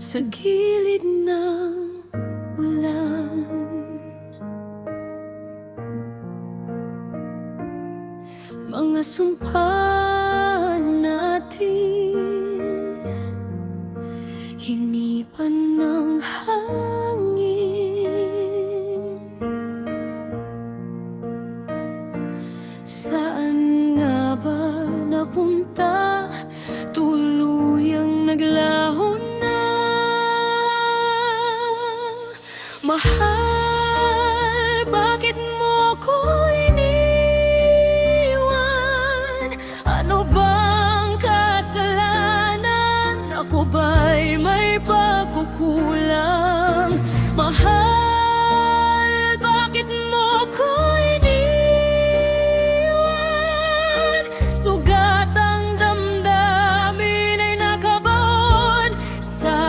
sa gilid ng ulan. Mga sumpa natin hinipan ng hangin. Saan nga ba napunta? Tuluyang naglaho na. Mahal, bakit mo ko iniwan? Ano bang kasalanan? Ako ba'y may pagkukulang? Mahal, bakit mo ko iniwan? Sugat ang damdamin ay nakabaon sa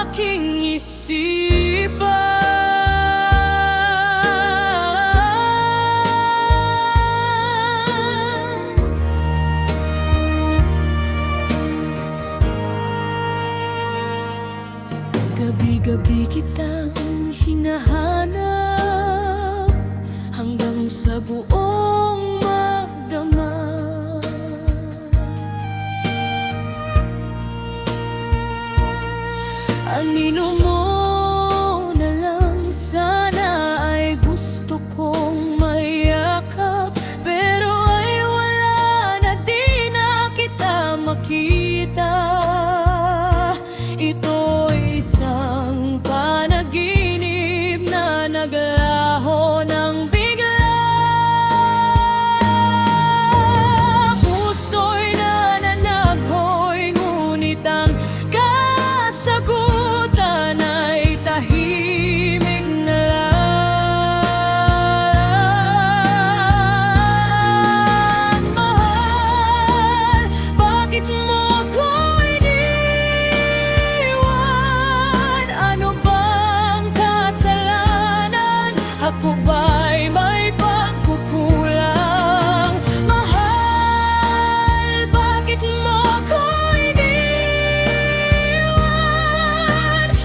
aking isipan. Gabi-gabi kitang hinahanap hanggang sa buong magdama. Anino mo na lang sana ay gusto kong mayakap, pero ay wala na, di na kita makita. Ito'y isang panaginip na naglaho ng bigla. Puso'y nananaghoy, ngunit ang kasagutan ay tahimik na lang. Mahal, bakit mo ko iniwan? Ano bang kasalanan? Ako ba'y may pagkukulang? Mahal, bakit mo ko iniwan?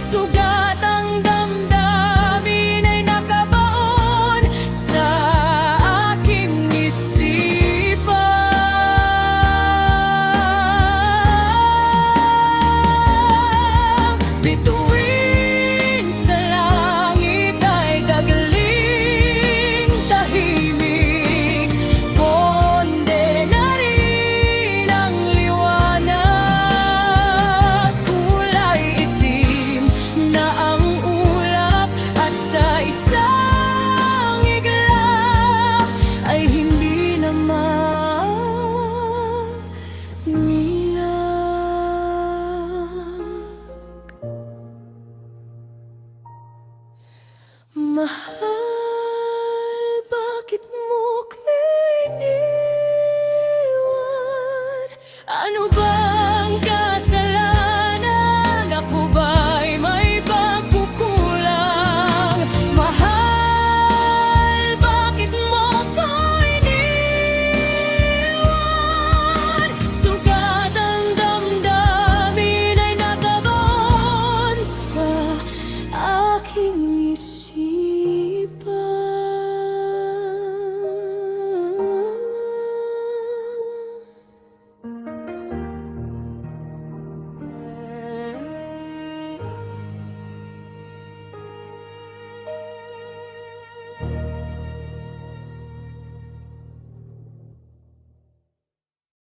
Sugat ang damdamin ay nakabaon sa aking isipan. Bituin sa langit ay gagaling tahimik. Bonde na rin ang liwanag. Kulay itim na ang ulap, at sa isang iglap ay hindi na mamilag. Mahal, bakit mo ko iniwan? Ano ba